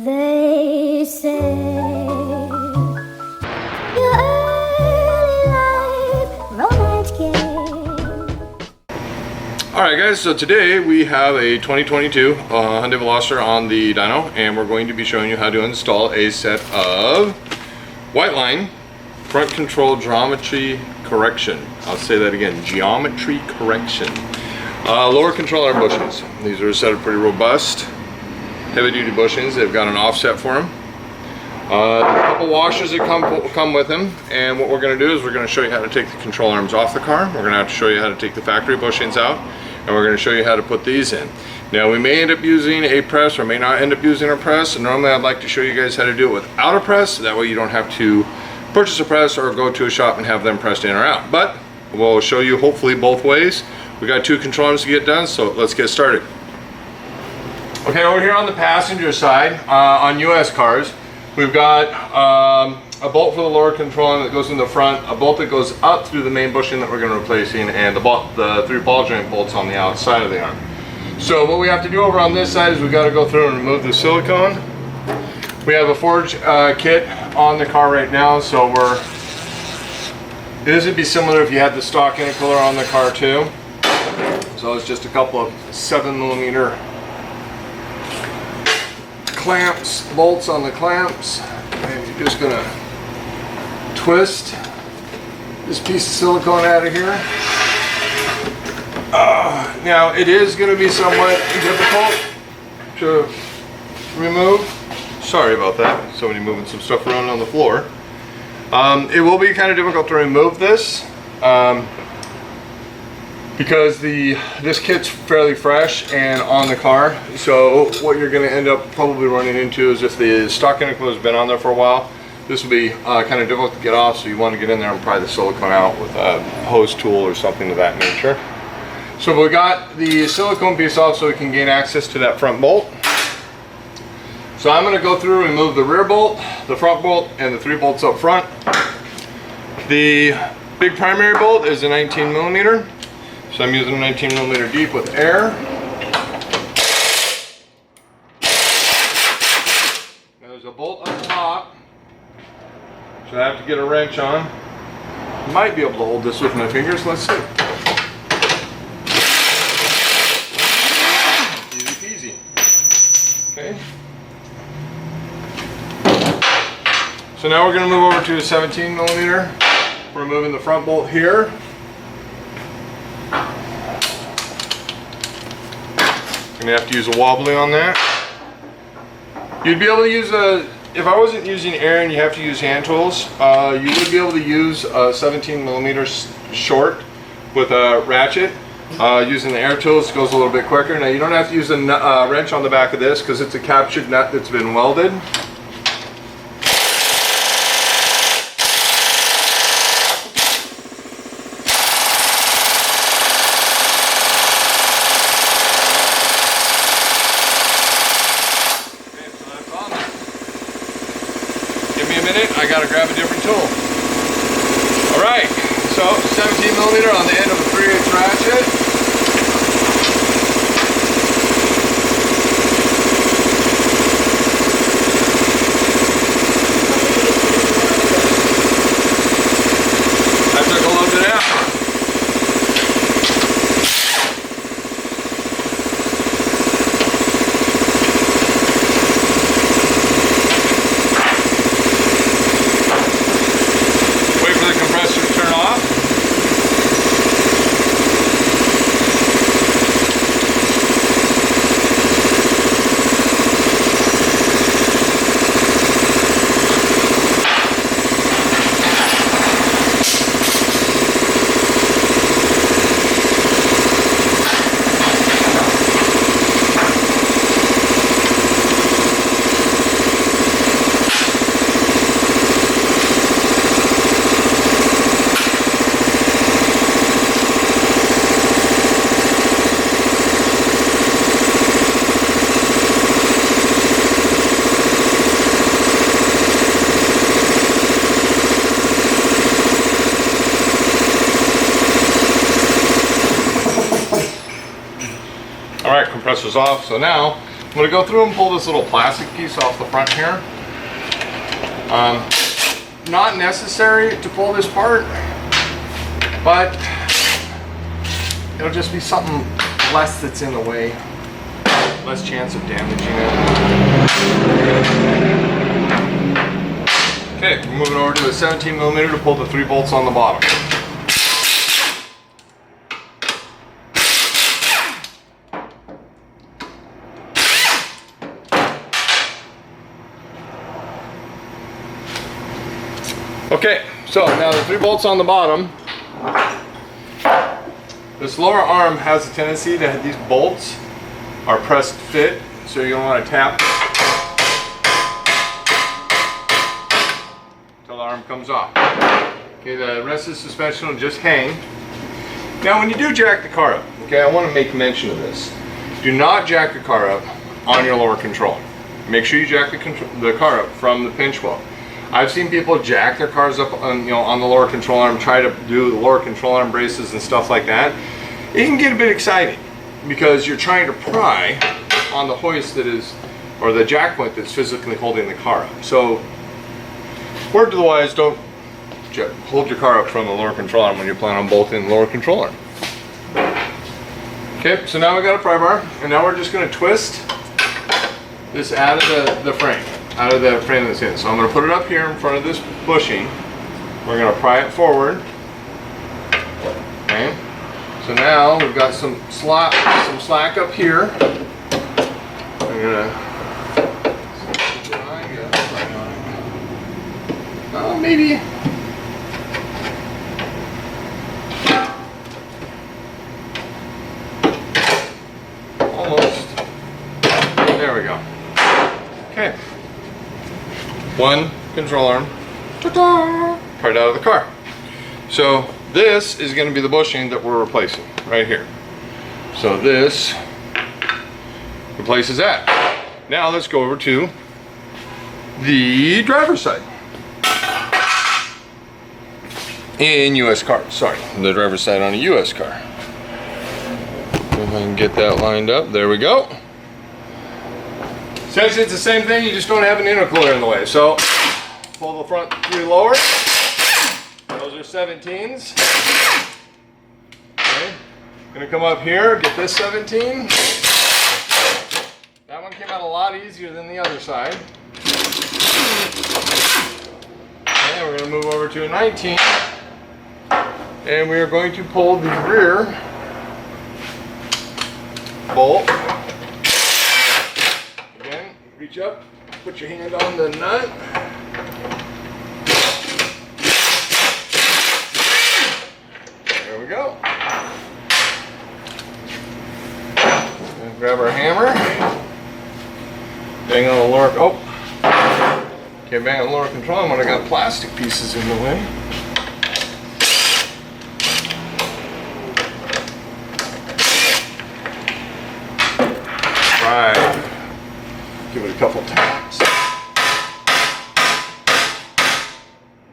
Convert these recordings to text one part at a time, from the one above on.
They say your early life romance game. Alright guys, so today we have a 2022 Hyundai Veloster on the dyno, and we're going to be showing you how to install a set of white line front control geometry correction. I'll say that again, geometry correction. Lower control arm bushings. These are a set of pretty robust heavy duty bushings. They've got an offset for them. A couple washers that come with them, and what we're going to do is we're going to show you how to take the control arms off the car. We're going to have to show you how to take the factory bushings out, and we're going to show you how to put these in. Now we may end up using a press or may not end up using a press, and normally I'd like to show you guys how to do it without a press. That way you don't have to purchase a press or go to a shop and have them pressed in or out. But we'll show you hopefully both ways. We got two control arms to get done, so let's get started. Okay, over here on the passenger side, on US cars, we've got a bolt for the lower control arm that goes in the front, a bolt that goes up through the main bushing that we're going to be replacing, and the three ball joint bolts on the outside of the arm. So what we have to do over on this side is we've got to go through and remove the silicone. We have a forge kit on the car right now, so this would be similar if you had the stock intercooler on the car too. So it's just a couple of 7mm clamps, bolts on the clamps, and you're just gonna twist this piece of silicone out of here. Now it is going to be somewhat difficult to remove. Sorry about that, somebody moving some stuff around on the floor. It will be kind of difficult to remove this because this kit's fairly fresh and on the car. So what you're going to end up probably running into is if the stock intercooler has been on there for a while, this will be kind of difficult to get off, so you want to get in there and pry the silicone out with a hose tool or something of that nature. So we got the silicone piece off so we can gain access to that front bolt. So I'm going to go through and remove the rear bolt, the front bolt, and the three bolts up front. The big primary bolt is a 19mm. So I'm using a 19mm deep with air. Now there's a bolt up top, so I have to get a wrench on. I might be able to hold this with my fingers, let's see. Easy peasy. Okay. So now we're going to move over to a 17mm. We're removing the front bolt here. Gonna have to use a wobbly on that. You'd be able to use if I wasn't using air and you have to use hand tools, you would be able to use a 17mm short with a ratchet. Using the air tools goes a little bit quicker. Now you don't have to use a wrench on the back of this because it's a captured nut that's been welded. Give me a minute, I gotta grab a different tool. Alright, so 17mm on the end of a 3/8 ratchet. I took a little bit out. Alright, compressor's off. So now I'm going to go through and pull this little plastic piece off the front here. Not necessary to pull this part, but it'll just be something less that's in the way. Less chance of damaging it. Okay, we're moving over to a 17mm to pull the 3 bolts on the bottom. Okay, so now the 3 bolts on the bottom. This lower arm has a tendency to have these bolts are pressed fit, so you're going to want to tap until the arm comes off. Okay, the rest of the suspension will just hang. Now when you do jack the car up, okay, I want to make mention of this. Do not jack the car up on your lower controller. Make sure you jack the car up from the pinch wheel. I've seen people jack their cars up on, on the lower control arm, try to do the lower control arm braces and stuff like that. It can get a bit exciting because you're trying to pry on the hoist that is, or the jack point that's physically holding the car up. So, word to the wise, don't hold your car up from the lower control arm when you plan on bolting the lower control arm. Okay, so now we got a pry bar, and now we're just going to twist this out of the frame. Out of the frame that's in. So I'm going to put it up here in front of this bushing. We're going to pry it forward. Okay. So now we've got some slack up here. I'm going to maybe almost. There we go. Okay. One control arm, right out of the car. So this is going to be the bushing that we're replacing right here. So this replaces that. Now let's go over to the driver's side. In US car, sorry, the driver's side on a US car. If I can get that lined up, there we go. Essentially it's the same thing, you just don't have an intercooler in the way. So, pull the front 3 lower. Those are 17s. Okay. Gonna come up here, get this 17. That one came out a lot easier than the other side. Okay, we're gonna move over to a 19. And we are going to pull the rear bolt. Reach up, put your hand on the nut. There we go. And grab our hammer. Bang on the lower, okay, bang on the lower control when I got plastic pieces in the way. Right. Give it a couple taps.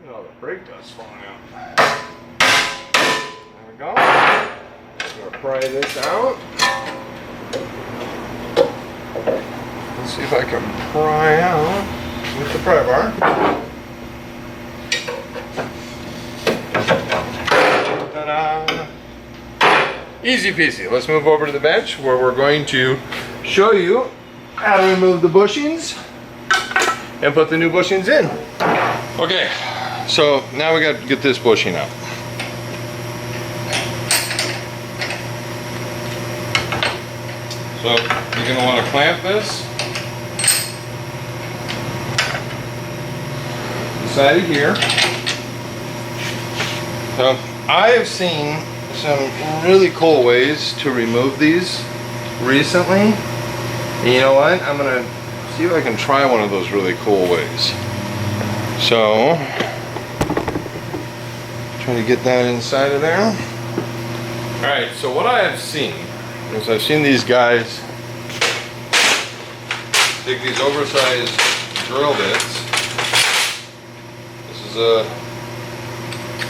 Oh, the brake dust falling out. There we go. I'm going to pry this out. Let's see if I can pry out with the pry bar. Ta-da! Easy peasy. Let's move over to the bench where we're going to show you how to remove the bushings and put the new bushings in. Okay, so now we got to get this bushing out. So you're going to want to clamp this inside of here. So I have seen some really cool ways to remove these recently. And you know what? I'm going to see if I can try one of those really cool ways. So, try to get that inside of there. Alright, so what I have seen is I've seen these guys take these oversized drill bits. This is a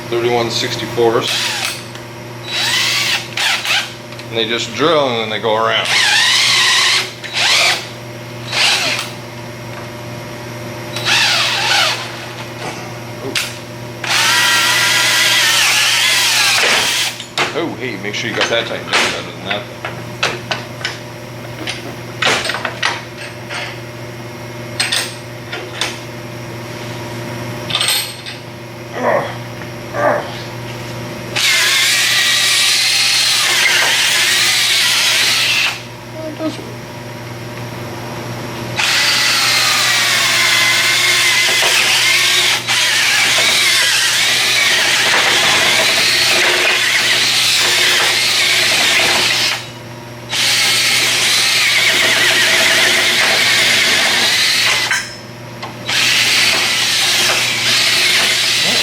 31/64. And they just drill and then they go around. hey, make sure you got that tightened down better than that.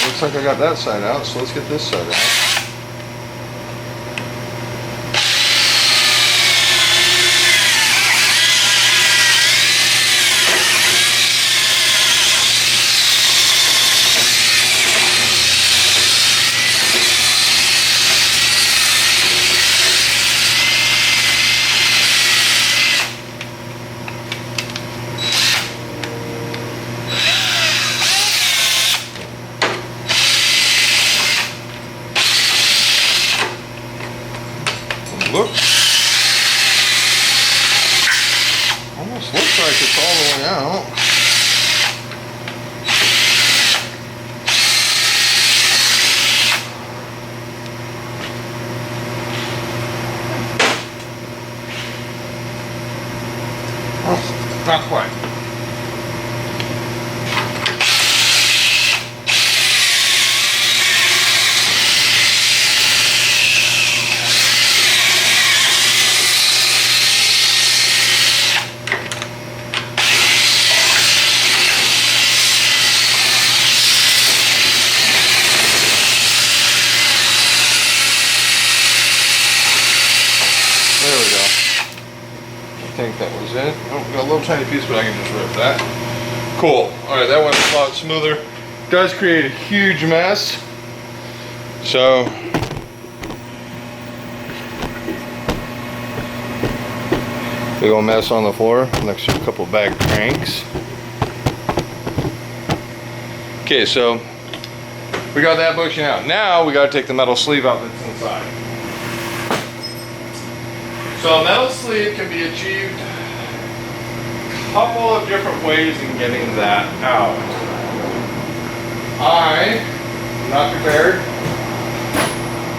Looks like I got that side out, so let's get this side out. Almost looks like it's all the way out. Oh, not quite. There we go. I think that was it. Oh, got a little tiny piece, but I can just rip that. Cool. Alright, that went a lot smoother. Does create a huge mess. So, big old mess on the floor next to a couple bag cranks. Okay, so we got that bushing out. Now we got to take the metal sleeve out that's inside. So a metal sleeve can be achieved a couple of different ways in getting that out. I'm not prepared,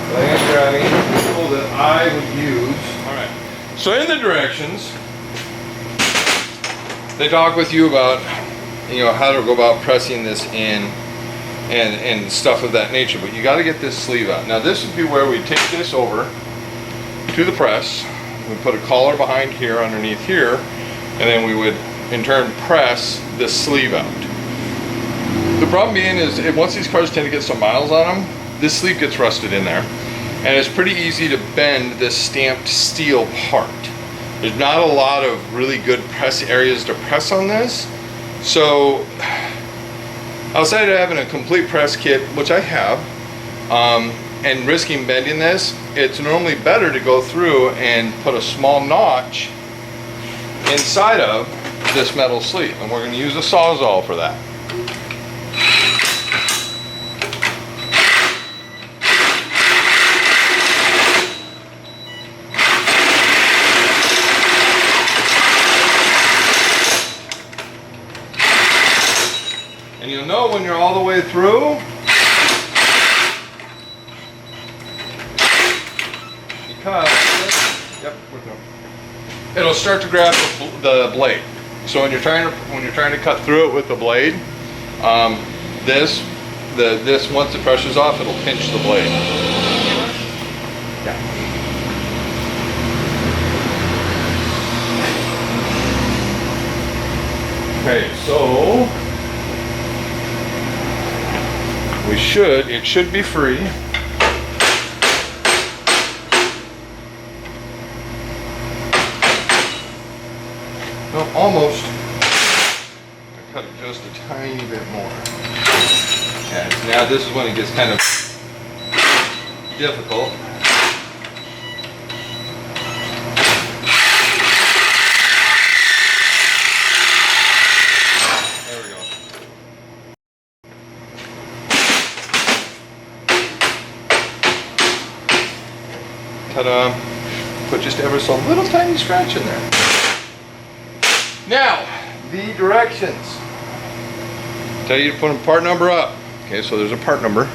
but I am grabbing the tool that I would use. Alright, so in the directions, they talk with you about, you know, how to go about pressing this in and stuff of that nature, but you got to get this sleeve out. Now this would be where we take this over to the press. We put a collar behind here, underneath here, and then we would in turn press this sleeve out. The problem being is once these cars tend to get some miles on them, this sleeve gets rusted in there, and it's pretty easy to bend this stamped steel part. There's not a lot of really good press areas to press on this, so outside of having a complete press kit, which I have, and risking bending this, it's normally better to go through and put a small notch inside of this metal sleeve, and we're going to use a Sawzall for that. And you'll know when you're all the way through, because it'll start to grab the blade. So when you're trying to cut through it with the blade, this once the pressure's off, it'll pinch the blade. Yeah. Okay, so it should be free. No, almost. I cut it just a tiny bit more. And now this is when it gets kind of difficult. There we go. Ta-da. Put just ever so little tiny scratch in there. Now, the directions. Tell you to put a part number up. Okay, so there's a part number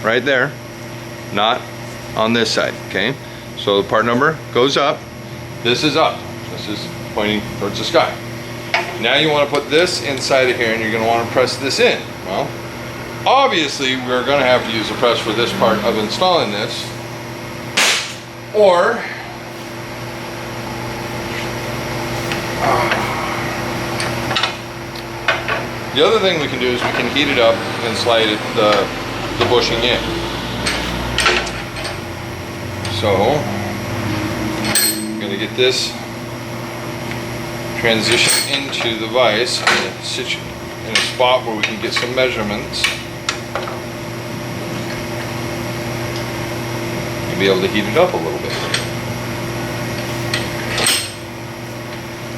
right there, not on this side, okay? So the part number goes up. This is up. This is pointing towards the sky. Now you want to put this inside of here, and you're going to want to press this in. Well, obviously we're going to have to use a press for this part of installing this, or the other thing we can do is we can heat it up and slide it, the bushing in. So I'm going to get this transition into the vise in a spot where we can get some measurements and be able to heat it up a little bit.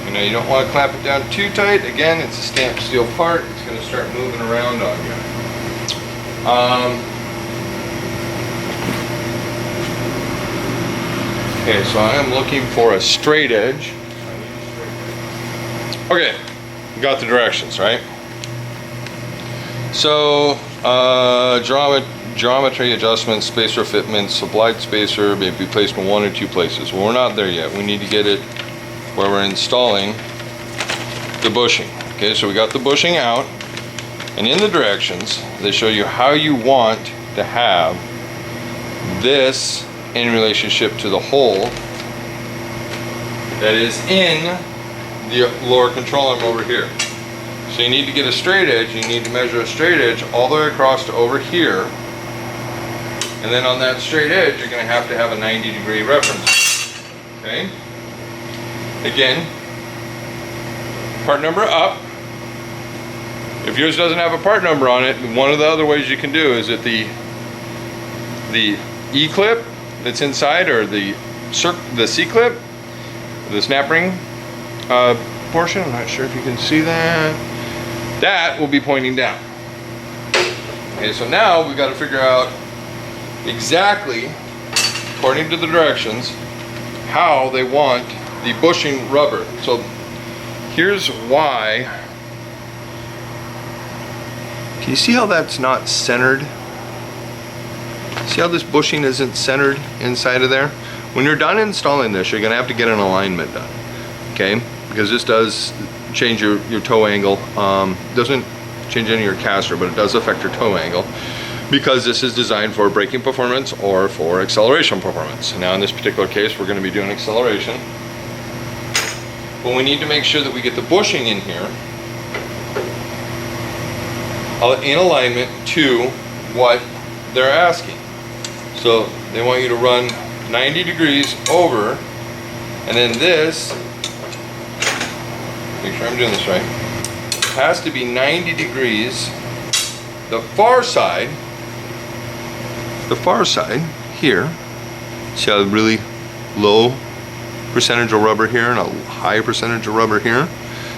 You know, you don't want to clamp it down too tight. Again, it's a stamped steel part. It's going to start moving around on you. Okay, so I am looking for a straight edge. Okay, got the directions, right? So, geometry adjustment, spacer fitment, supplied spacer may be placed in 1 or 2 places. Well, we're not there yet. We need to get it where we're installing the bushing. Okay, so we got the bushing out, and in the directions, they show you how you want to have this in relationship to the hole that is in the lower control arm over here. So you need to get a straight edge. You need to measure a straight edge all the way across to over here, and then on that straight edge you're going to have a 90-degree reference. Okay, again, part number up. If yours doesn't have a part number on it, one of the other ways you can do is that the E-clip that's inside, or the C-clip, the snap ring portion, I'm not sure if you can see that, that will be pointing down. Okay, so now we've got to figure out exactly, according to the directions, how they want the bushing rubber. So here's why. Can you see how that's not centered? See how this bushing isn't centered inside of there? When you're done installing this, you're going to have to get an alignment done, okay? Because this does change your toe angle. Doesn't change any of your caster, but it does affect your toe angle, because this is designed for braking performance or for acceleration performance. Now in this particular case, we're going to be doing acceleration. But we need to make sure that we get the bushing in here in alignment to what they're asking. So they want you to run 90 degrees over, and then this, make sure I'm doing this right, has to be 90 degrees the far side here. See how really low percentage of rubber here and a high percentage of rubber here?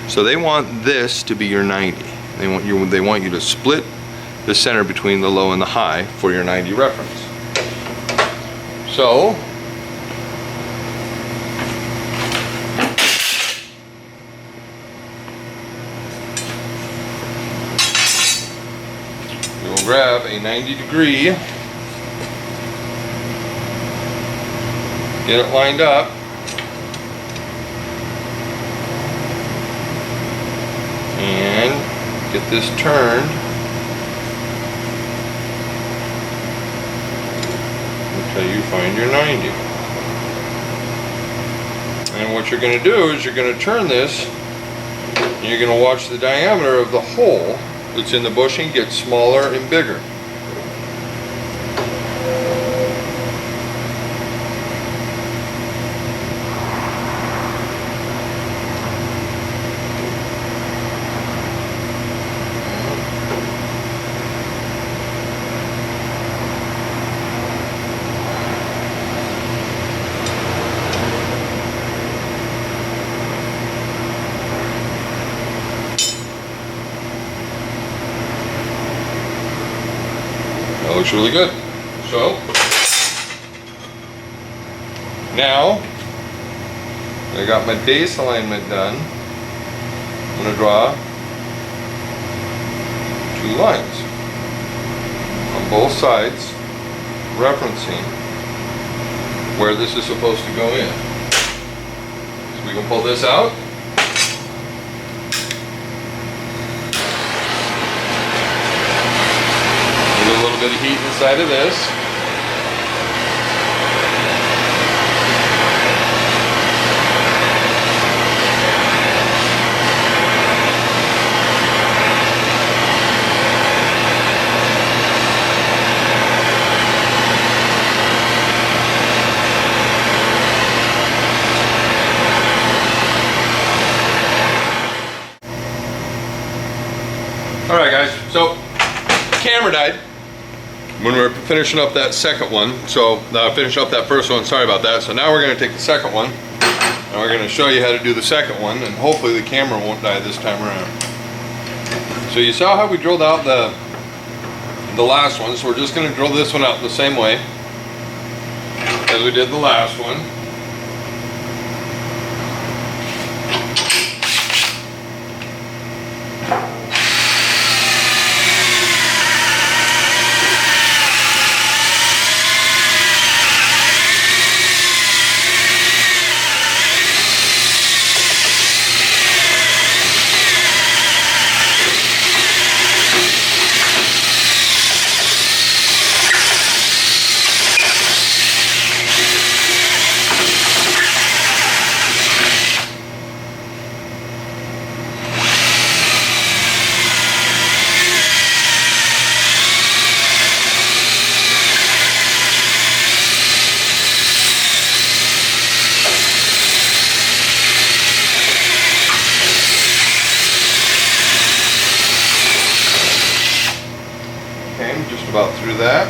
So they want this to be your 90. They want you to split the center between the low and the high for your 90 reference. So we will grab a 90 degree, get it lined up, and get this turned until you find your 90. And what you're going to do is you're going to turn this, and you're going to watch the diameter of the hole that's in the bushing get smaller and bigger. That looks really good. So Now, I got my base alignment done. I'm going to draw 2 lines on both sides, referencing where this is supposed to go in. So we can pull this out. Get a little bit of heat inside of this. Alright guys, so the camera died when we were finishing up that second one. So finishing up that first one, sorry about that. So now we're going to take the second one and we're going to show you how to do the second one, and hopefully the camera won't die this time around. So you saw how we drilled out the last one, so we're just going to drill this one out the same way as we did the last one. Just about through that.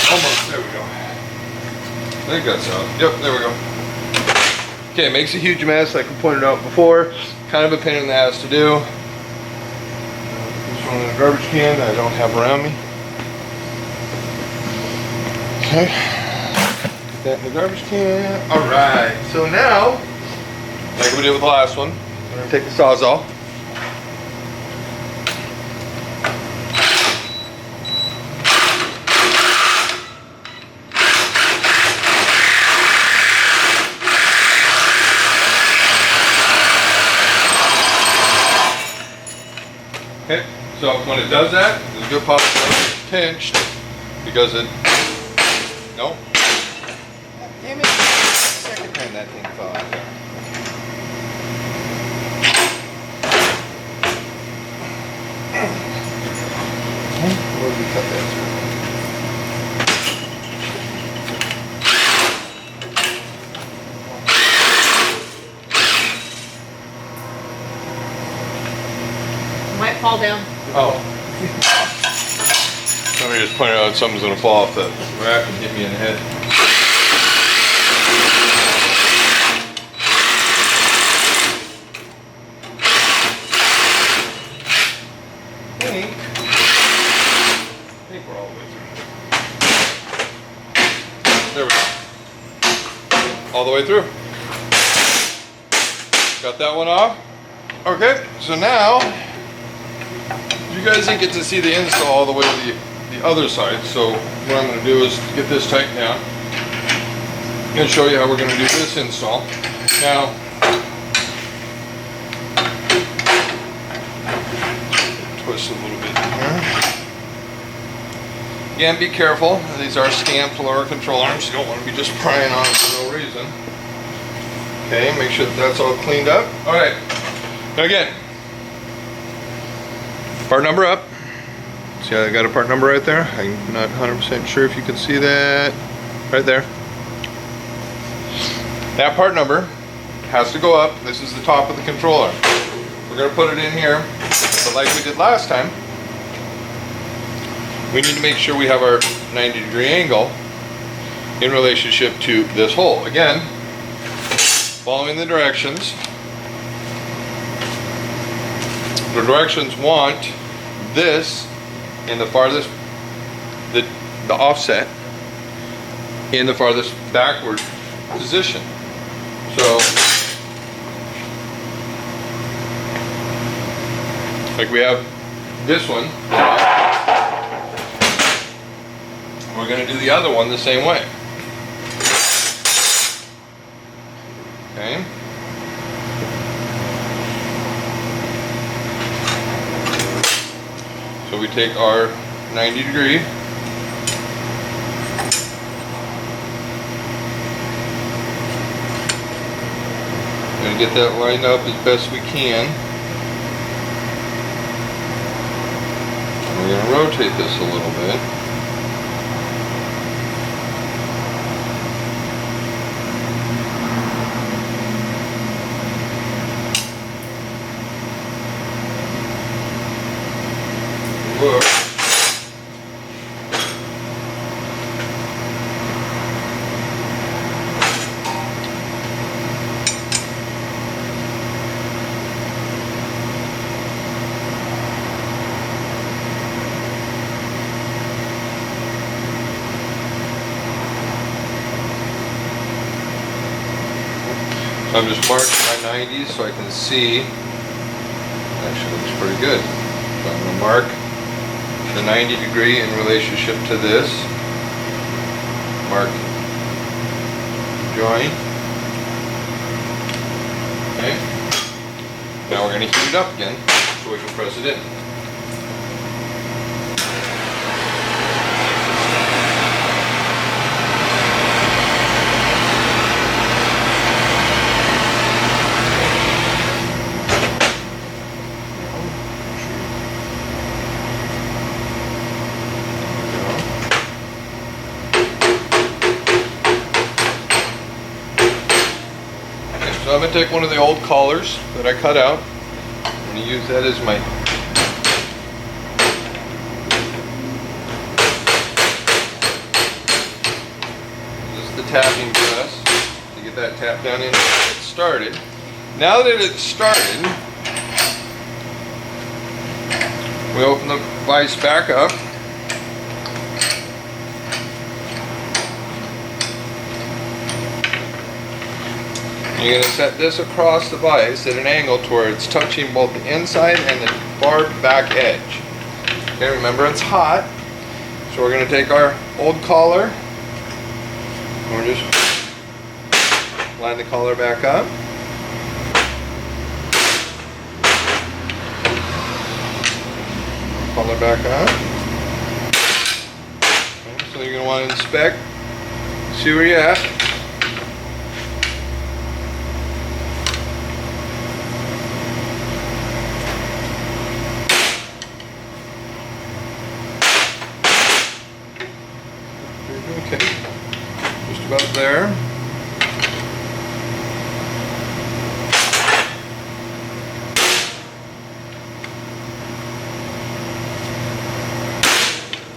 Almost, there we go. I think that's out. Yep, there we go. Okay, it makes a huge mess like we pointed out before. Kind of a pain in the ass to do. This one in a garbage can that I don't have around me. Okay. Put that in the garbage can. Alright, so now, like we did with the last one, we're going to take the Sawzall. Okay, so when it does that, there's a good possibility it's pinched because it, no, damn it, second time that thing fell out there. Where did we cut that through? Might fall down. Oh. Somebody just pointed out something's going to fall off the rack and hit me in the head. I think we're all the way through. There we go. All the way through. Got that one off. Okay, so now you guys didn't get to see the install all the way to the other side, so what I'm going to do is get this tightened down and show you how we're going to do this install. Now, twist a little bit here. Again, be careful. These are stamped lower control arms. You don't want to be just prying on them for no reason. Okay, make sure that that's all cleaned up. All right. Now again, part number up. See, I got a part number right there. I'm not 100% sure if you can see that. Right there. That part number has to go up. This is the top of the controller. We're going to put it in here, but like we did last time, we need to make sure we have our 90-degree angle in relationship to this hole. Again, following the directions. The directions want this in the farthest, the offset in the farthest backward position. So, like we have this one, we're going to do the other one the same way. Okay. So we take our 90-degree, gonna get that lined up as best we can. And we're gonna rotate this a little bit. Look. So I'm just marking my 90s so I can see. Actually looks pretty good. So I'm going to mark the 90-degree in relationship to this. Mark join. Okay. Now we're going to heat it up again so we can press it in. So I'm going to take one of the old collars that I cut out. I'm going to use that as my this is the tapping press to get that tap down in and get started. Now that it's started, we open the vise back up. You're going to set this across the vise at an angle to where it's touching both the inside and the far back edge. Okay, remember it's hot, so we're going to take our old collar and we're just line the collar back up. Collar back up. Okay, so you're going to want to inspect, see where you're at. Okay, just about there.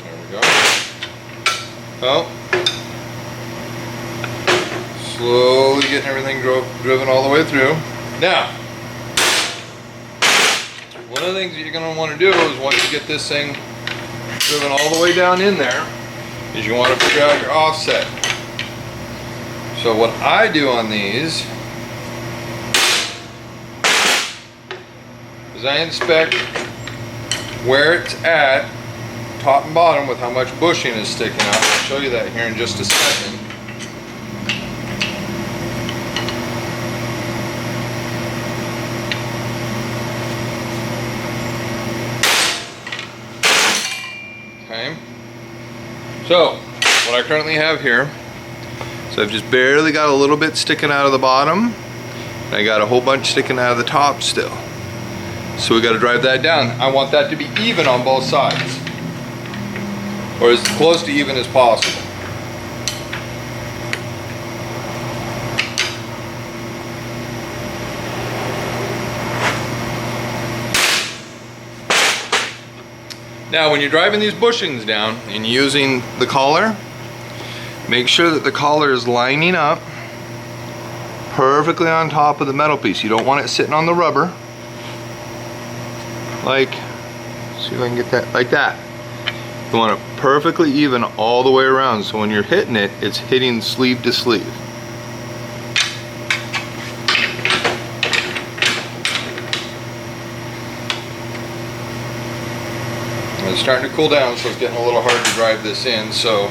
There we go. Well, slowly getting everything driven all the way through. Now, one of the things that you're going to want to do is once you get this thing driven all the way down in there, is you want to figure out your offset. So what I do on these is I inspect where it's at, top and bottom, with how much bushing is sticking out. I'll show you that here in just a second. Okay. So, what I currently have here, so I've just barely got a little bit sticking out of the bottom, and I got a whole bunch sticking out of the top still. So we got to drive that down. I want that to be even on both sides, or as close to even as possible. Now when you're driving these bushings down and using the collar, make sure that the collar is lining up perfectly on top of the metal piece. You don't want it sitting on the rubber. Like, see if I can get that, like that. You want it perfectly even all the way around, so when you're hitting it, it's hitting sleeve to sleeve. It's starting to cool down, so it's getting a little hard to drive this in, so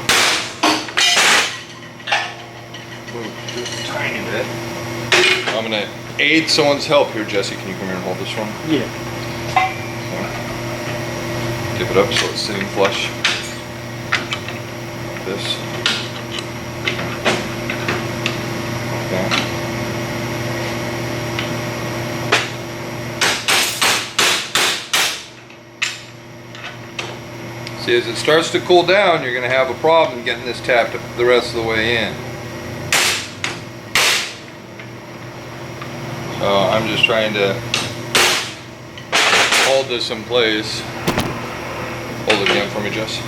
move just a tiny bit. I'm going to aid someone's help here. Jesse, can you come here and hold this one? Yeah. Tip it up so it's sitting flush. This. Okay. See, as it starts to cool down, you're going to have a problem getting this tapped the rest of the way in. So I'm just trying to hold this in place. Hold it again for me, Jess.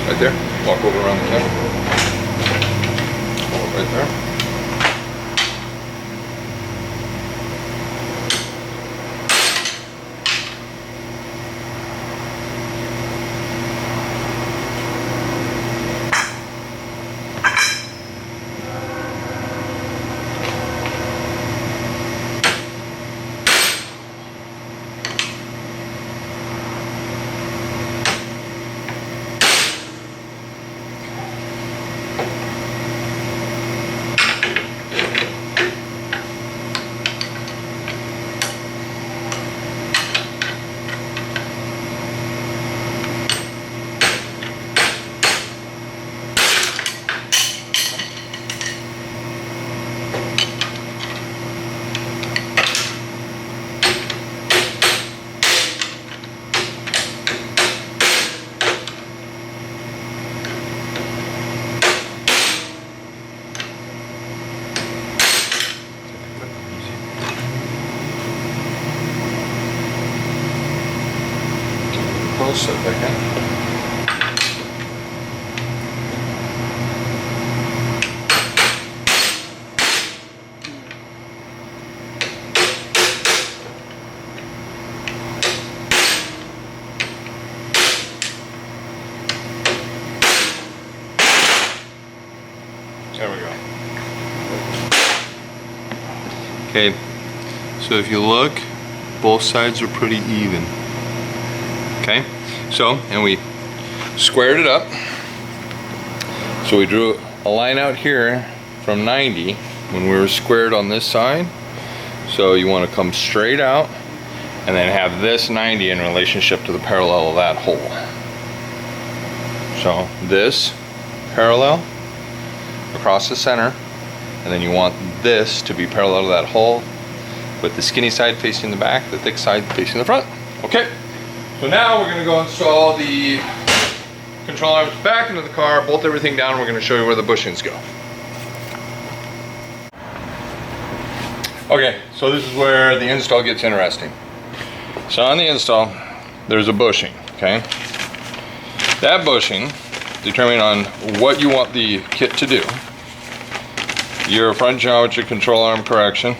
Right there. Walk over around the camera. Hold it right there. Close if I can. There we go. Okay, so if you look, both sides are pretty even. Okay, so, and we squared it up. So we drew a line out here from 90 when we were squared on this side. So you want to come straight out and then have this 90 in relationship to the parallel of that hole. So this parallel across the center, and then you want this to be parallel to that hole with the skinny side facing the back, the thick side facing the front. Okay, so now we're going to go install the control arms back into the car, bolt everything down, and we're going to show you where the bushings go. Okay, so this is where the install gets interesting. So on the install, there's a bushing, okay? That bushing, determining on what you want the kit to do, your front geometry control arm correction,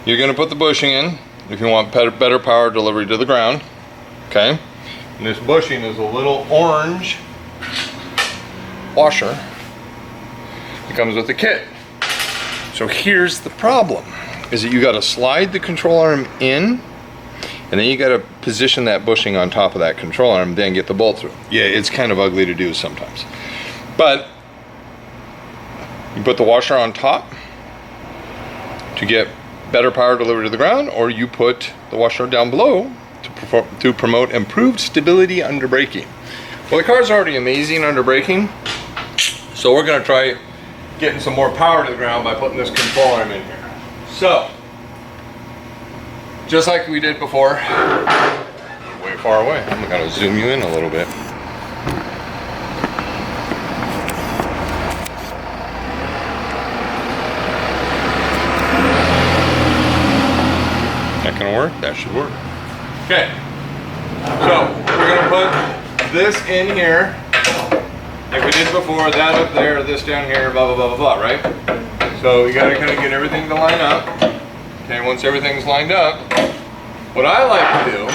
you're going to put the bushing in if you want better power delivery to the ground, okay? And this bushing is a little orange washer that comes with the kit. So here's the problem, is that you got to slide the control arm in And then you got to position that bushing on top of that control arm, then get the bolt through. Yeah, it's kind of ugly to do sometimes. But you put the washer on top to get better power delivered to the ground, or you put the washer down below to promote improved stability under braking. Well, the car's already amazing under braking, so we're going to try getting some more power to the ground by putting this control arm in here. So, just like we did before, way far away. I'm going to zoom you in a little bit. That gonna work? That should work. Okay, so we're gonna put this in here, like we did before, that up there, this down here, blah, blah, blah, blah, blah, right? So you gotta kind of get everything to line up. Okay, once everything's lined up, what I like to do,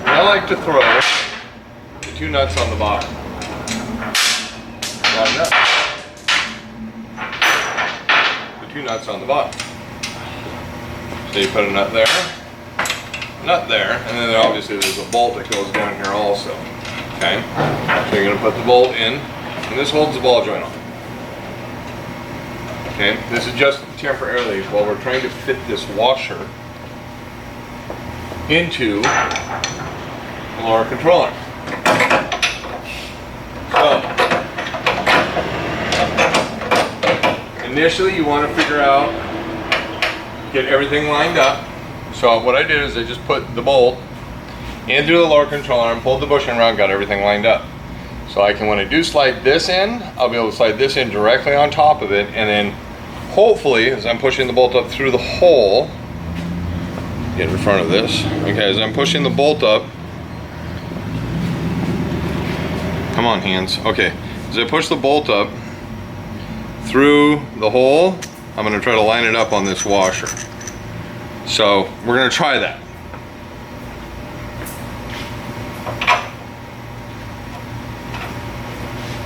I like to throw the two nuts on the bottom. Lined up. The two nuts on the bottom. So you put a nut there, nut there, and then obviously there's a bolt that goes down here also. Okay, so you're gonna put the bolt in, and this holds the ball joint on. Okay, this is just temporarily while we're trying to fit this washer into the lower controller. So, initially you want to figure out, get everything lined up. So what I did is I just put the bolt in through the lower control arm, pulled the bushing around, got everything lined up. So I can, when I do slide this in, I'll be able to slide this in directly on top of it, and then hopefully, as I'm pushing the bolt up through the hole, get in front of this. Okay, as I'm pushing the bolt up, come on hands. Okay, as I push the bolt up through the hole, I'm going to try to line it up on this washer. So we're going to try that.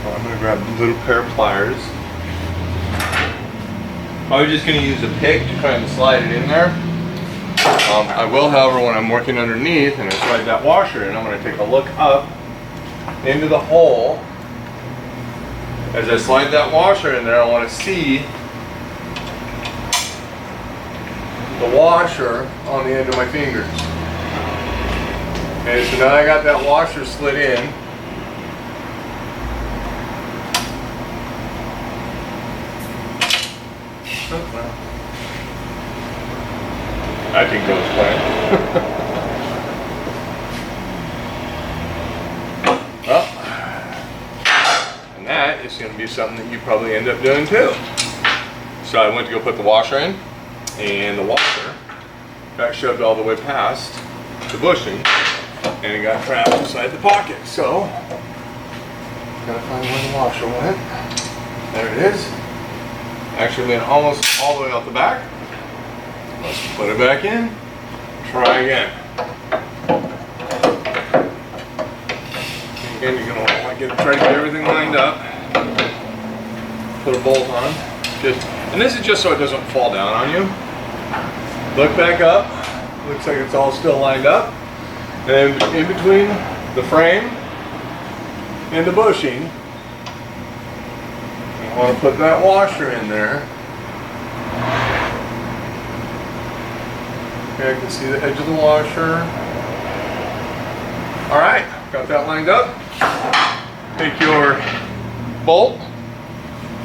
I'm going to grab a little pair of pliers. I'm just going to use a pick to try and slide it in there. I will, however, when I'm working underneath and I slide that washer in, I'm going to take a look up into the hole. As I slide that washer in there, I want to see the washer on the end of my fingers. Okay, so now I got that washer slid in. I think that was planned. Well, and that is going to be something that you probably end up doing too. So I went to go put the washer in, and the washer got shoved all the way past the bushing, and it got trapped inside the pocket. So, gotta find where the washer went. There it is. Actually went almost all the way out the back. Let's put it back in. Try again. Again, you're gonna want to try to get everything lined up. Put a bolt on. And this is just so it doesn't fall down on you. Look back up. Looks like it's all still lined up. And then in between the frame and the bushing, I want to put that washer in there. Okay, I can see the edge of the washer. All right, got that lined up. Take your bolt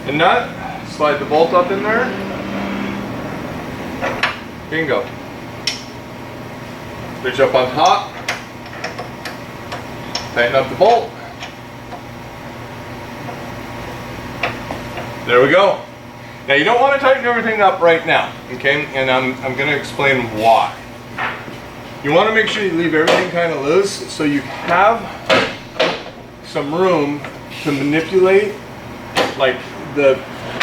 and nut, slide the bolt up in there. Bingo. Reach up on top. Tighten up the bolt. There we go. Now you don't want to tighten everything up right now, okay? And I'm going to explain why. You want to make sure you leave everything kind of loose so you have some room to manipulate, like the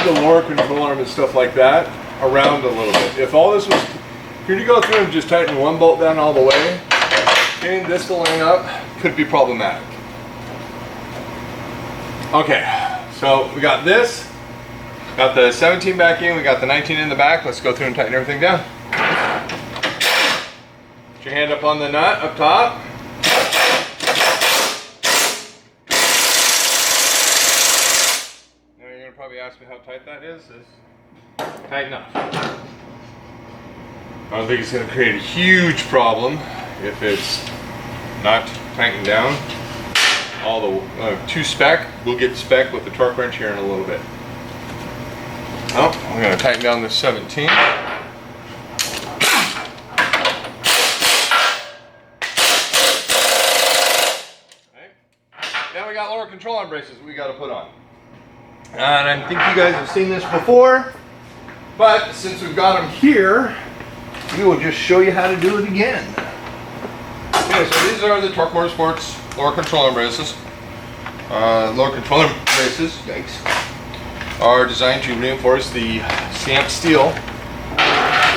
lower control arm and stuff like that around a little bit. If all this was, if you were to go through and just tighten one bolt down all the way, getting this to line up could be problematic. Okay, so we got this. Got the 17 back in, we got the 19 in the back. Let's go through and tighten everything down. Put your hand up on the nut up top. Now you're going to probably ask me how tight that is. It's tight enough. I don't think it's going to create a huge problem if it's not tightened down. All the to spec, we'll get spec with the torque wrench here in a little bit. Oh, I'm going to tighten down this 17. Okay. Now we got lower control arm braces we got to put on. And I think you guys have seen this before, but since we've got them here, we will just show you how to do it again. Okay, so these are the Tork Motorsports lower control arm braces. Lower control arm braces, yikes, are designed to reinforce the stamped steel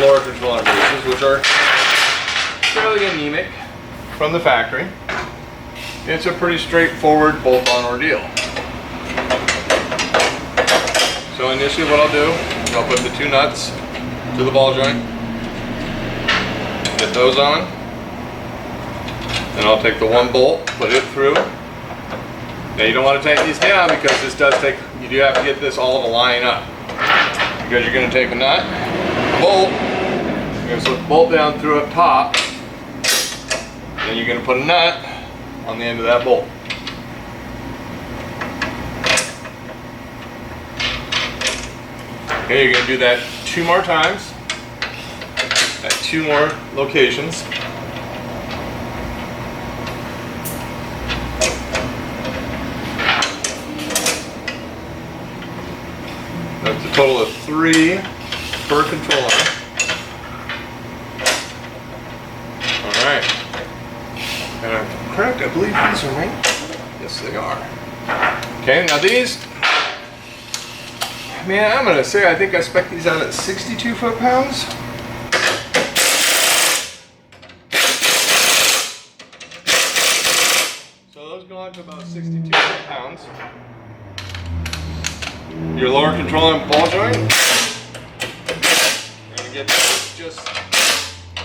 lower control arm braces, which are fairly anemic from the factory. It's a pretty straightforward bolt-on ordeal. So initially what I'll do is I'll put the two nuts to the ball joint, get those on, then I'll take the one bolt, put it through. Now you don't want to tighten these down because this does take, you do have to get this all to line up. Because you're going to take a nut, a bolt, you're going to slip the bolt down through up top, then you're going to put a nut on the end of that bolt. Okay, you're going to do that 2 more times at 2 more locations. That's a total of 3 per control arm. Alright. And I'm correct, I believe these are right. Yes, they are. Okay, now these, man, I'm gonna say I think I spec'd these out at 62 foot-pounds. So those go on to about 62 foot-pounds. Your lower control arm ball joint. We're gonna get this just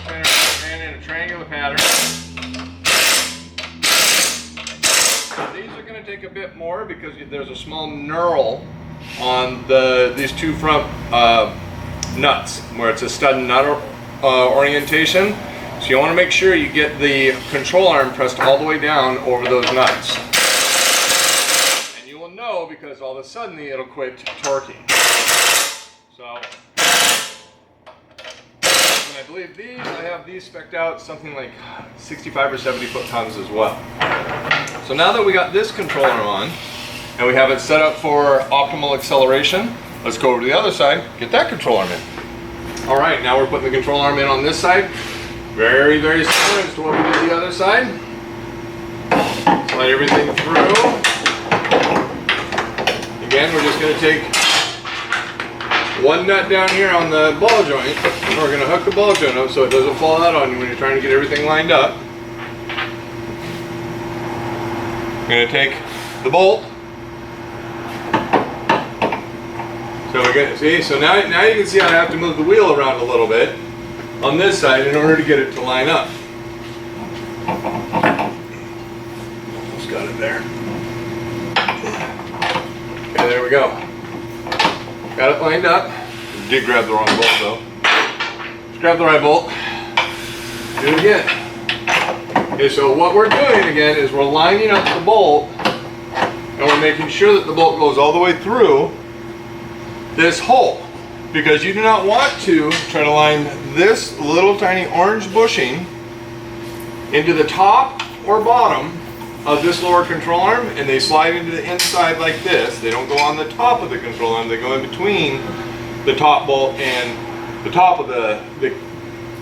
ran in a triangular pattern. So these are gonna take a bit more because there's a small knurl on these 2 front nuts where it's a stud and nut orientation. So you want to make sure you get the control arm pressed all the way down over those nuts. And you will know because all of a sudden it'll quit torquing. So, and I believe these, I have these spec'd out something like 65 or 70 foot-pounds as well. So now that we got this control arm on, and we have it set up for optimal acceleration, let's go over to the other side, get that control arm in. All right, now we're putting the control arm in on this side. Very, very similar as to what we did the other side. Slide everything through. Again, we're just gonna take one nut down here on the ball joint, and we're gonna hook the ball joint up so it doesn't fall out on you when you're trying to get everything lined up. We're gonna take the bolt. So we're gonna see, so now you can see how I have to move the wheel around a little bit on this side in order to get it to line up. Almost got it there. Okay, there we go. Got it lined up. Did grab the wrong bolt though. Just grab the right bolt. Do it again. Okay, so what we're doing again is we're lining up the bolt and we're making sure that the bolt goes all the way through this hole, because you do not want to try to line this little tiny orange bushing into the top or bottom of this lower control arm, and they slide into the inside like this. They don't go on the top of the control arm, they go in between the top bolt and the top of the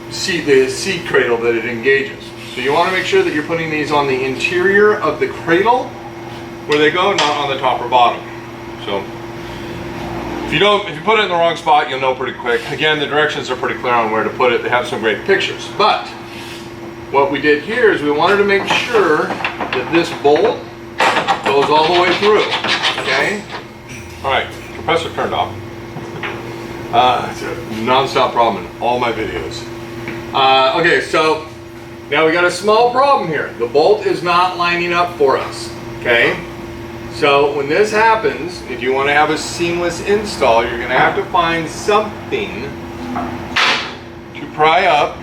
seat cradle that it engages. So you want to make sure that you're putting these on the interior of the cradle where they go, not on the top or bottom. So if you put it in the wrong spot, you'll know pretty quick. Again, the directions are pretty clear on where to put it. They have some great pictures. But what we did here is we wanted to make sure that this bolt goes all the way through. Okay? All right, compressor turned off. It's a non-stop problem in all my videos. Okay, so Now we got a small problem here. The bolt is not lining up for us, okay? So when this happens, if you want to have a seamless install, you're going to have to find something to pry up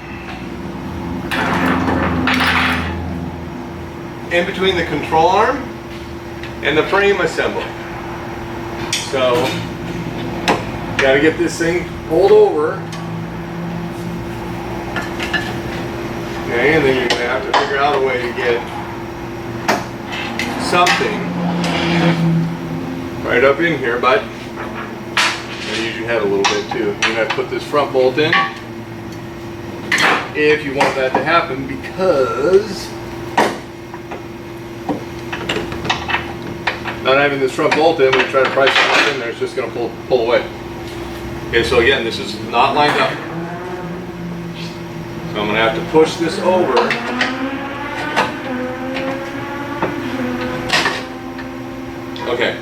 in between the control arm and the frame assembly. So, got to get this thing pulled over. Okay, and then you're going to have to figure out a way to get something right up in here, but I use your head a little bit too. You're going to have to put this front bolt in if you want that to happen, because not having this front bolt in, when you try to pry something in there, it's just going to pull away. Okay, so again, this is not lined up. So I'm going to have to push this over. Okay.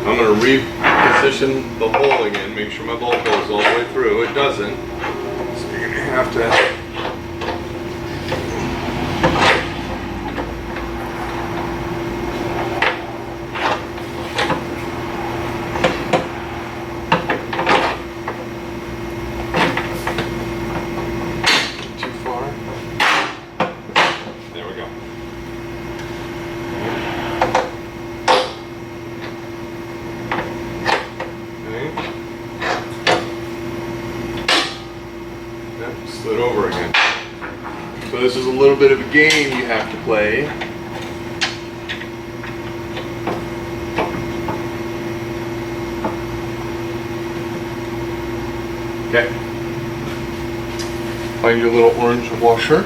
I'm going to reposition the hole again, make sure my bolt goes all the way through. It doesn't. So you're going to have to slid over again. So this is a little bit of a game you have to play. Okay. Find your little orange washer.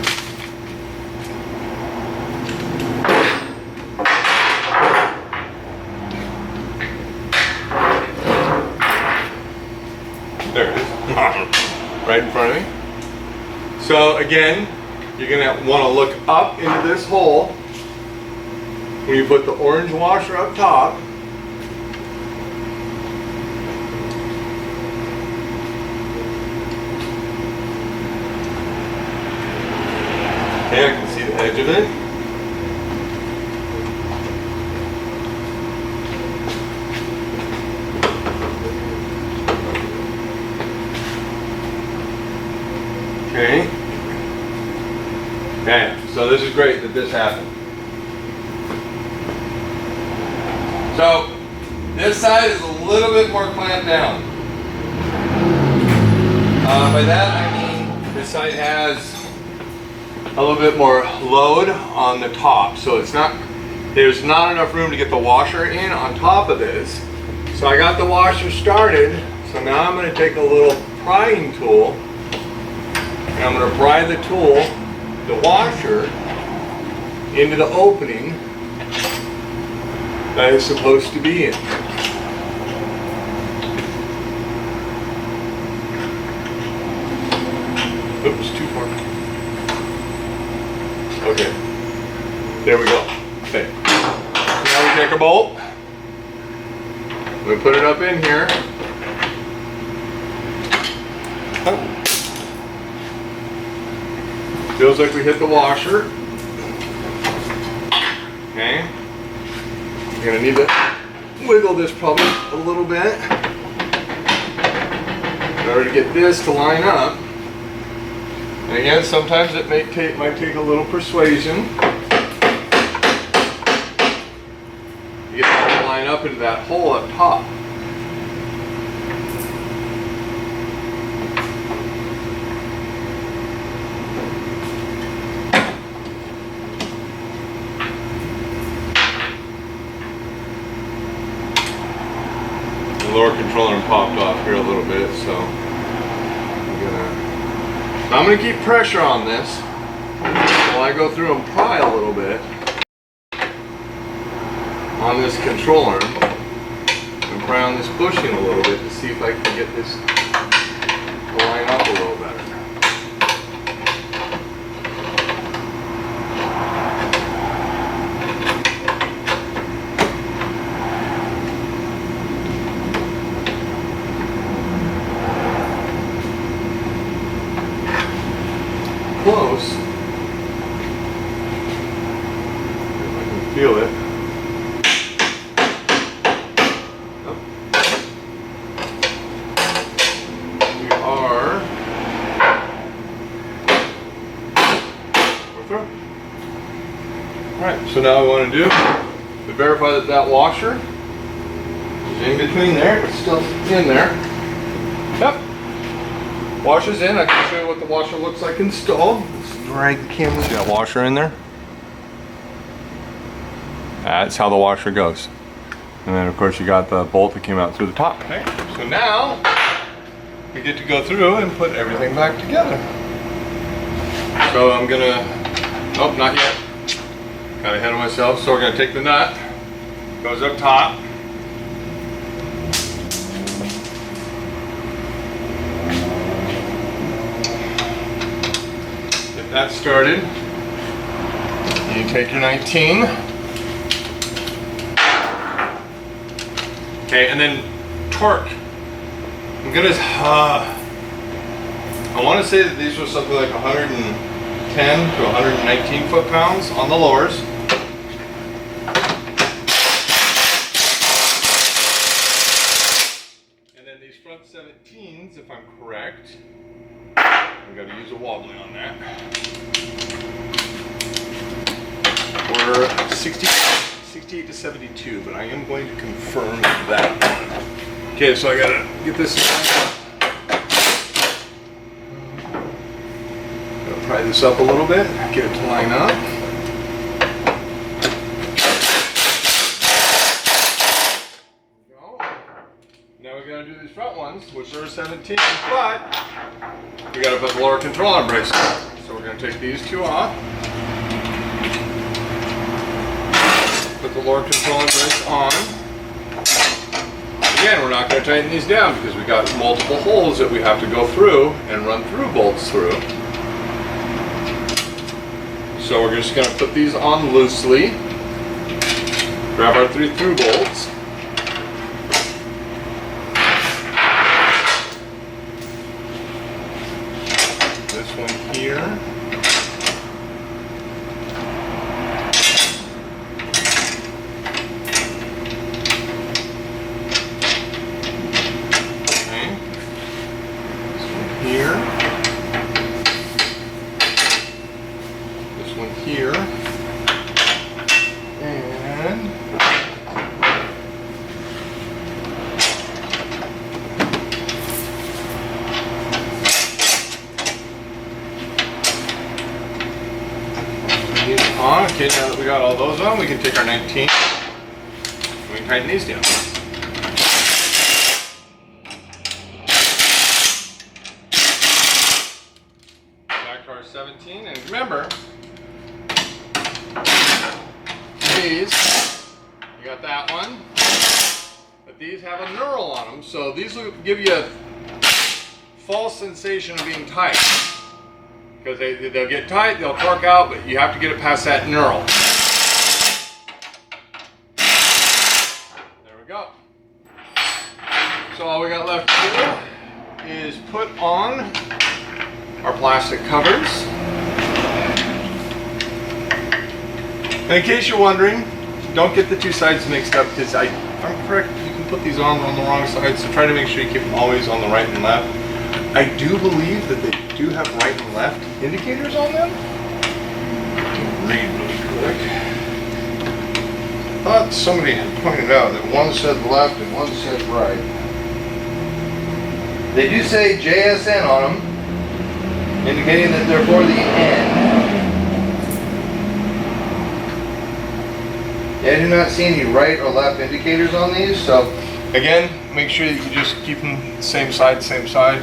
There it is. Right in front of me. So again, you're going to want to look up into this hole when you put the orange washer up top. Okay, I can see the edge of it. Okay. Okay, so this is great that this happened. So this side is a little bit more clamped down. By that I mean this side has a little bit more load on the top, so there's not enough room to get the washer in on top of this. So I got the washer started, so now I'm going to take a little prying tool. And I'm going to pry the tool, the washer, into the opening that it's supposed to be in. Oops, too far. Okay. There we go. Okay. Now we take a bolt. We put it up in here. Feels like we hit the washer. Okay. You're going to need to wiggle this probably a little bit in order to get this to line up. And again, sometimes it might take a little persuasion to get it to line up into that hole up top. The lower control arm popped off here a little bit, so I'm gonna keep pressure on this while I go through and pry a little bit on this control arm and pry on this bushing a little bit to see if I can get this to line up a little better. close. If I can feel it. Alright, so now what I want to do to verify that that washer is in between there, it's still in there. Yep. Washer's in. I can show you what the washer looks like installed. Let's drag the camera. See that washer in there? That's how the washer goes. And then of course you got the bolt that came out through the top. Okay. So now we get to go through and put everything back together. So I'm gonna, oh, not yet. Got ahead of myself. So we're gonna take the nut, goes up top. Get that started. You take your 19. Okay, and then Tork. I'm gonna, I want to say that these were something like 110 to 119 foot-pounds on the lowers. And then these front 17s, if I'm correct, I've got to use a wobbly on that. We're 68 to 72, but I am going to confirm that one. Okay, so I gotta get this. Gonna pry this up a little bit, get it to line up. There we go. Now we gotta do these front ones, which are 17, but we gotta put the lower control arm brace on. So we're gonna take these two off. Put the lower control arm brace on. Again, we're not going to tighten these down because we got multiple holes that we have to go through and run through bolts through. So we're just going to put these on loosely. Grab our 3 through bolts. This one here. Here and these on. Okay, now that we got all those on, we can take our 19 and we can tighten these down. Back to our 17, and remember, these, you got that one, but these have a knurl on them, so these will give you a false sensation of being tight, because they'll get tight, they'll torque out, but you have to get it past that knurl. There we go. So all we got left to do is put on our plastic covers. In case you're wondering, don't get the two sides mixed up, because if I'm correct, you can put these on the wrong side, so try to make sure you keep them always on the right and left. I do believe that they do have right and left indicators on them. Read really quick. I thought somebody had pointed out that one said left and one said right. They do say JSN on them, indicating that they're for the end. I do not see any right or left indicators on these, so again, make sure that you just keep them same side, same side.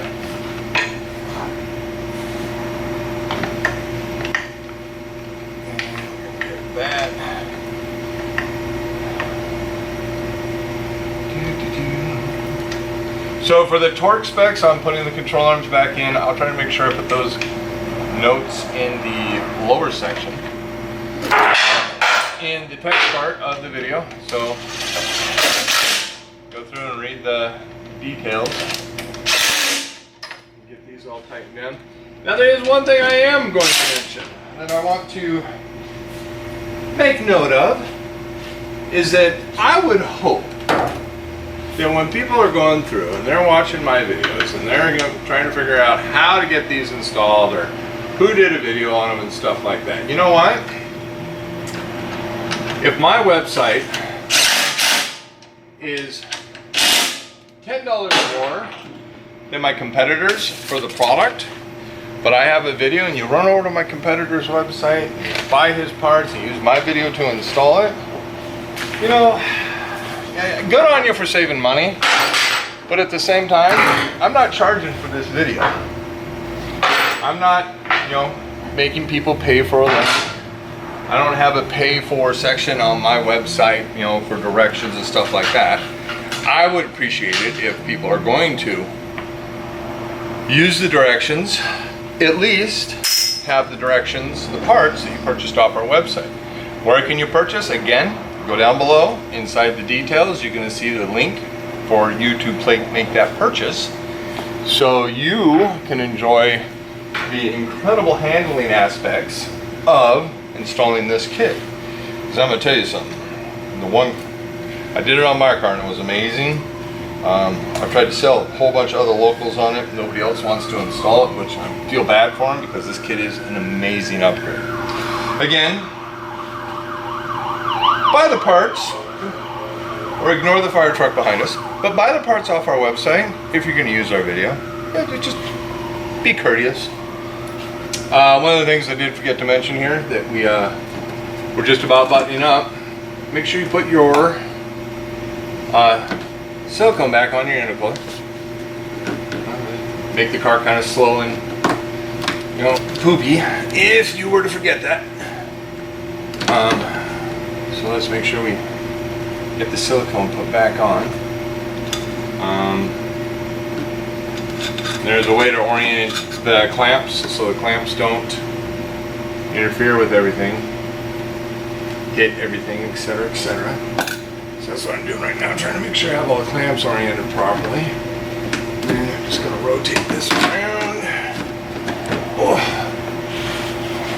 Get that. So for the torque specs, I'm putting the control arms back in. I'll try to make sure I put those notes in the lower section. In the text part of the video, so go through and read the details. Get these everything's all tightened in. Now there is one thing I am going to mention that I want to make note of, is that I would hope that when people are going through and they're watching my videos and they're trying to figure out how to get these installed or who did a video on them and stuff like that, you know what? If my website is $10 more than my competitors for the product, but I have a video and you run over to my competitor's website, you buy his parts and use my video to install it, you know, good on you for saving money, but at the same time, I'm not charging for this video. I'm not, you know, making people pay for a link. I don't have a pay for section on my website, you know, for directions and stuff like that. I would appreciate it if people are going to use the directions, at least have the directions, the parts that you purchased off our website. Where can you purchase? Again, go down below, inside the details, you're going to see the link for you to make that purchase so you can enjoy the incredible handling aspects of installing this kit. Because I'm going to tell you something. I did it on my car and it was amazing. I've tried to sell a whole bunch of other locals on it. Nobody else wants to install it, which I feel bad for them because this kit is an amazing upgrade. Again, buy the parts, or ignore the fire truck behind us, but buy the parts off our website if you're going to use our video. Yeah, just be courteous. One of the things I did forget to mention here that we're just about buttoning up, make sure you put your silicone back on your intercooler. Make the car kind of slow and, you know, poopy if you were to forget that. So let's make sure we get the silicone put back on. There's a way to orient the clamps so the clamps don't interfere with everything, hit everything, etc., etc. So that's what I'm doing right now, trying to make sure I have all the clamps oriented properly. And I'm just going to rotate this around. Oh.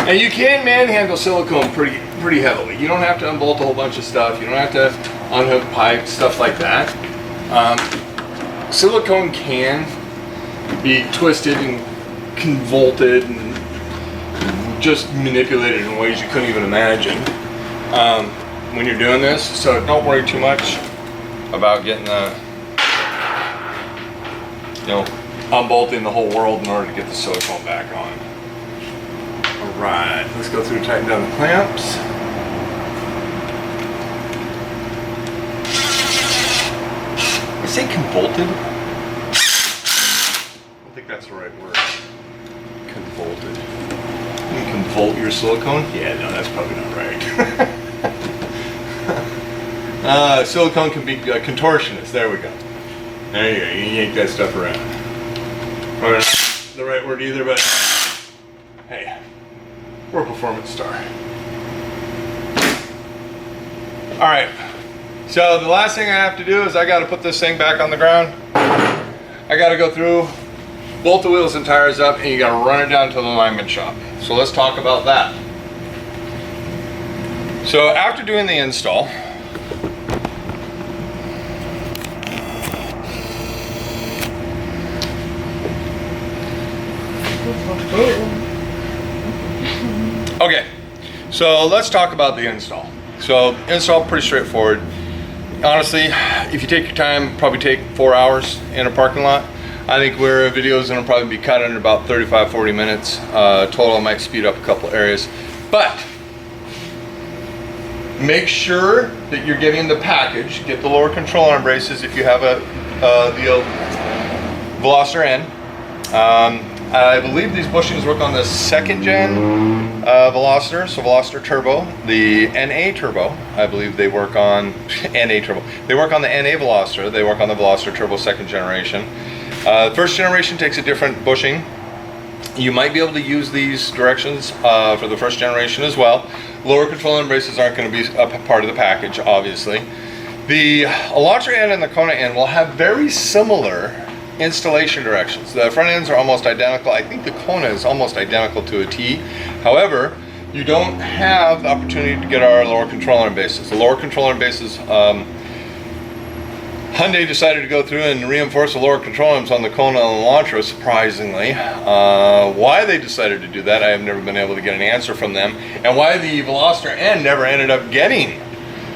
Now you can manhandle silicone pretty heavily. You don't have to unbolt a whole bunch of stuff. You don't have to unhook pipes, stuff like that. Silicone can be twisted and convolted and just manipulated in ways you couldn't even imagine when you're doing this. So don't worry too much about getting unbolting the whole world in order to get the silicone back on. Alright, let's go through and tighten down the clamps. I say convolted? I don't think that's the right word. Convolted. You can convolt your silicone? Yeah, no, that's probably not right. Silicone can be contortionist. There we go. There you go. You yank that stuff around. Probably not the right word either, but hey, we're a performance star. All right. So the last thing I have to do is I got to put this thing back on the ground. I got to go through, bolt the wheels and tires up, and you got to run it down to the alignment shop. So let's talk about that. So after doing the install, okay, so let's talk about the install. So install pretty straightforward. Honestly, if you take your time, probably take 4 hours in a parking lot. I think where videos gonna probably be cut in about 35-40 minutes. Total, I might speed up a couple areas. But make sure that you're getting the package. Get the lower control arm braces if you have the Veloster N. I believe these bushings work on the 2nd gen Veloster, so Veloster Turbo. The NA Turbo, I believe they work on NA Turbo. They work on the NA Veloster. They work on the Veloster Turbo 2nd generation. First generation takes a different bushing. You might be able to use these directions for the first generation as well. Lower control arm braces aren't going to be a part of the package, obviously. The Elantra N and the Kona N will have very similar installation directions. The front ends are almost identical. I think the Kona is almost identical to a T. However, you don't have the opportunity to get our lower control arm bases. The lower control arm bases, Hyundai decided to go through and reinforce the lower control arms on the Kona and the Elantra, surprisingly. Why they decided to do that, I have never been able to get an answer from them. And why the Veloster N never ended up getting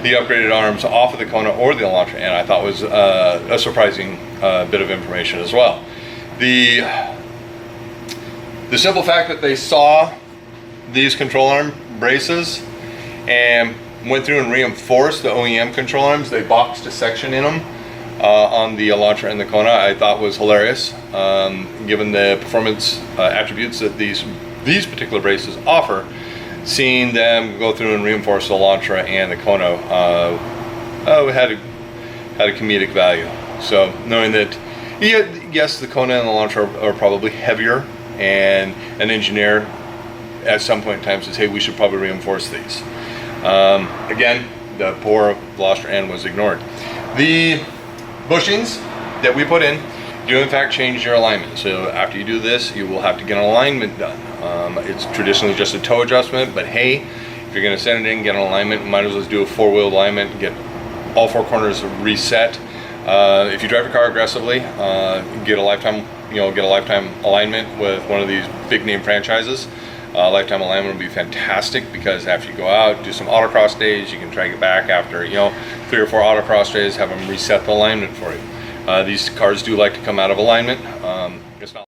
the upgraded arms off of the Kona or the Elantra N, I thought was a surprising bit of information as well. The simple fact that they saw these control arm braces and went through and reinforced the OEM control arms, they boxed a section in them on the Elantra and the Kona, I thought was hilarious, given the performance attributes that these particular braces offer. Seeing them go through and reinforce the Elantra and the Kona had a comedic value. So knowing that, yes, the Kona and the Elantra are probably heavier, and an engineer at some point in time says, hey, we should probably reinforce these. Again, the poor Veloster N was ignored. The bushings that we put in do in fact change your alignment. So after you do this, you will have to get an alignment done. It's traditionally just a toe adjustment, but hey, if you're going to send it in, get an alignment, might as well do a four-wheel alignment and get all four corners reset. If you drive your car aggressively, get a lifetime alignment with one of these big name franchises. Lifetime alignment will be fantastic, because after you go out, do some autocross days, you can drag it back after 3 or 4 autocross days, have them reset the alignment for you. These cars do like to come out of alignment. It's not